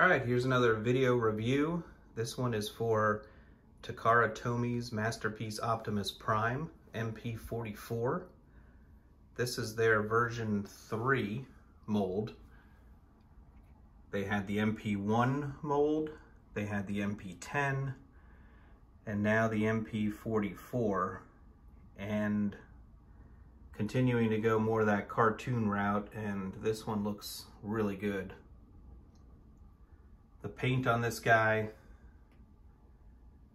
All right, here's another video review. This one is for Takara Tomy's Masterpiece Optimus Prime, MP-44. This is their version 3 mold. They had the MP-1 mold, they had the MP-10, and now the MP-44. And continuing to go more of that cartoon route, and this one looks really good. The paint on this guy,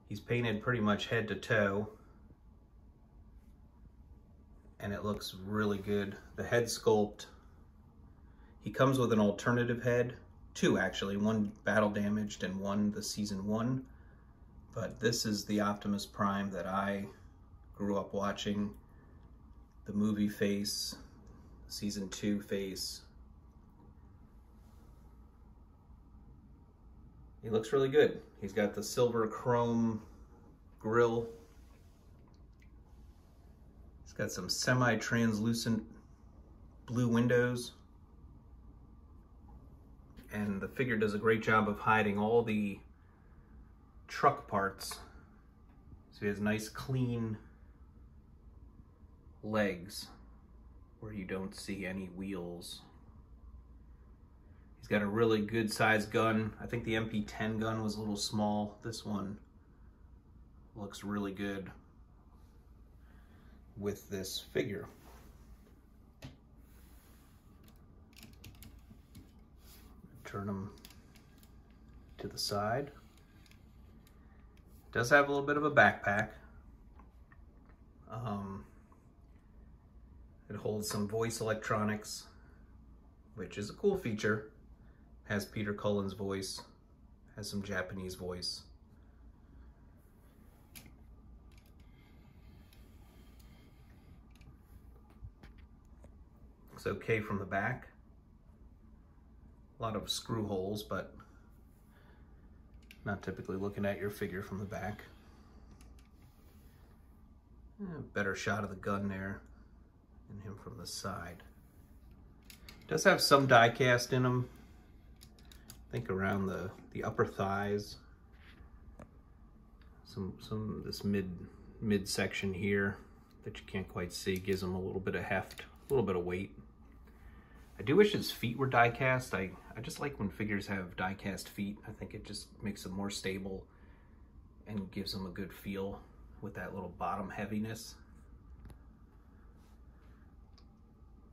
he's painted pretty much head to toe, and it looks really good. The head sculpt, he comes with an alternative head, two actually, one battle damaged and one the season 1, but this is the Optimus Prime that I grew up watching. The movie face, season 2 face. He looks really good. He's got the silver chrome grille. He's got some semi-translucent blue windows. And the figure does a great job of hiding all the truck parts. So he has nice clean legs where you don't see any wheels. He's got a really good sized gun. I think the MP-10 gun was a little small. This one looks really good with this figure. Turn him to the side. Does have a little bit of a backpack. It holds some voice electronics, which is a cool feature. Has Peter Cullen's voice, has some Japanese voice. Looks okay from the back. A lot of screw holes, but not typically looking at your figure from the back. Better shot of the gun there and him from the side. Does have some die cast in him. I think around the upper thighs. Some this mid section here that you can't quite see gives him a little bit of heft, a little bit of weight. I do wish his feet were die cast. I just like when figures have die cast feet. I think it just makes them more stable and gives them a good feel with that little bottom heaviness.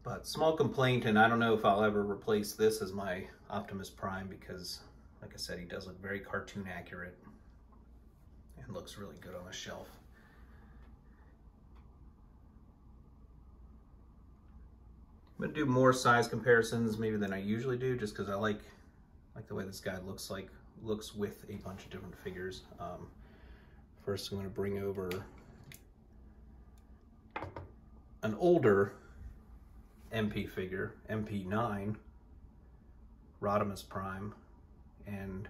But small complaint, and I don't know if I'll ever replace this as my Optimus Prime because, like I said, he does look very cartoon accurate and looks really good on a shelf. I'm gonna do more size comparisons maybe than I usually do, just because I like the way this guy looks with a bunch of different figures. First, I'm gonna bring over an older MP figure, MP-9, Optimus Prime, and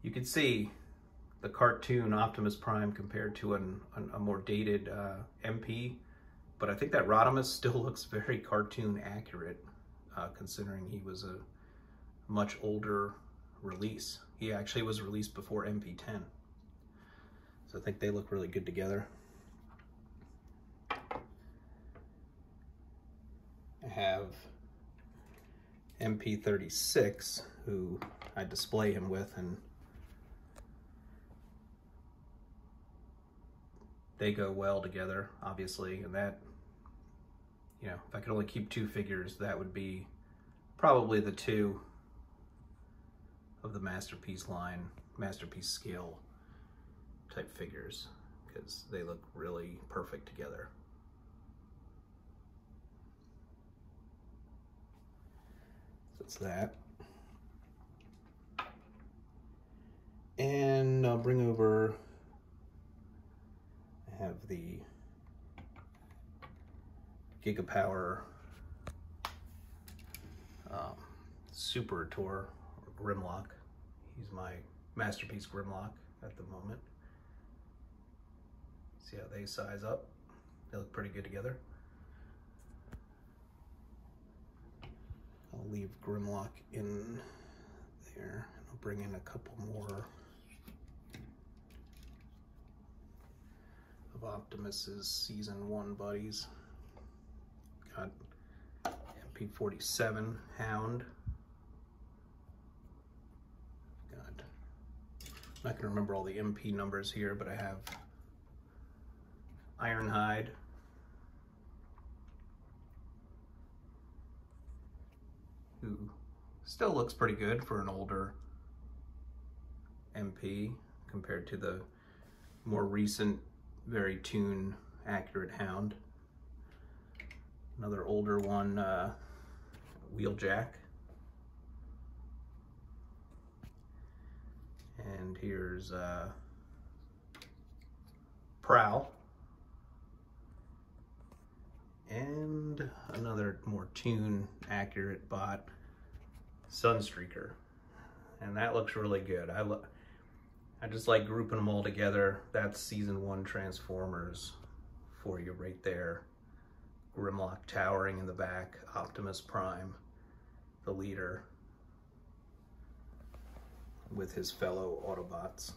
you can see the cartoon Optimus Prime compared to a more dated MP, but I think that Rodimus still looks very cartoon accurate, considering he was a much older release. He actually was released before MP-10, so I think they look really good together. I have MP-36, who I display him with, and they go well together, obviously, and that, you know, if I could only keep 2 figures, that would be probably the 2 of the Masterpiece line, Masterpiece scale type figures, because they look really perfect together. That's that. And I'll bring over, I have the Gigapower Super-Tor, or Grimlock. He's my Masterpiece Grimlock at the moment. See how they size up? They look pretty good together. I'll leave Grimlock in here. I'll bring in a couple more of Optimus's Season 1 buddies. Got MP-47 Hound. Got, I'm not going to remember all the MP numbers here, but I have Ironhide. Who still looks pretty good for an older MP compared to the more recent, very tune accurate Hound. Another older one, Wheeljack. And here's Prowl. And another more tune accurate bot, Sunstreaker. And that looks really good. I just like grouping them all together. That's Season 1 Transformers for you right there. Grimlock towering in the back, Optimus Prime, the leader, with his fellow Autobots.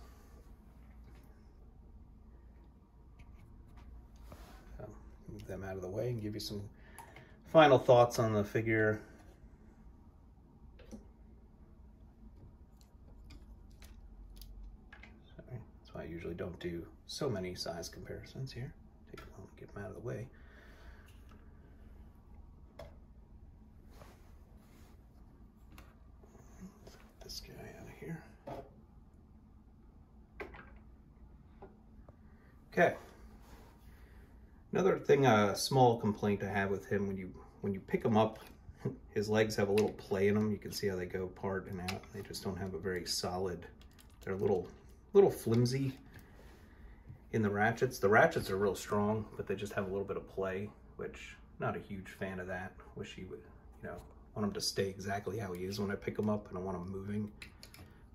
So, move them out of the way and give you some final thoughts on the figure. Sorry, that's why I usually don't do so many size comparisons here. Take a moment to get them out of the way. This guy out of here. Okay. Another thing, a small complaint I have with him, when you pick him up, his legs have a little play in them. You can see how they go apart and out. They just don't have a very solid. They're a little flimsy in the ratchets. The ratchets are real strong, but they just have a little bit of play, which not a huge fan of that. Wish he would, want him to stay exactly how he is when I pick him up, and I want him moving.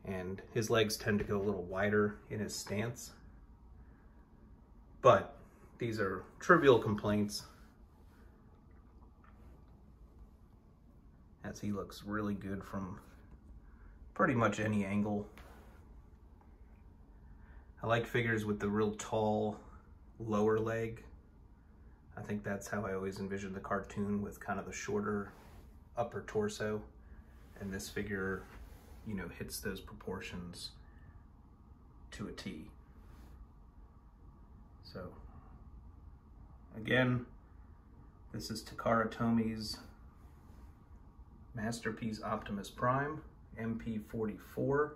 And his legs tend to go a little wider in his stance. But these are trivial complaints, as he looks really good from pretty much any angle. I like figures with the real tall lower leg. I think that's how I always envisioned the cartoon, with kind of the shorter upper torso, and this figure, hits those proportions to a T. So, again, this is Takara Tomy's Masterpiece Optimus Prime, MP-44,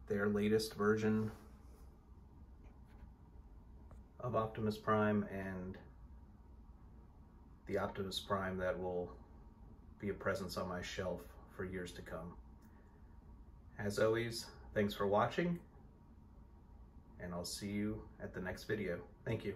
their latest version of Optimus Prime, and the Optimus Prime that will be a presence on my shelf for years to come. As always, thanks for watching, and I'll see you at the next video. Thank you.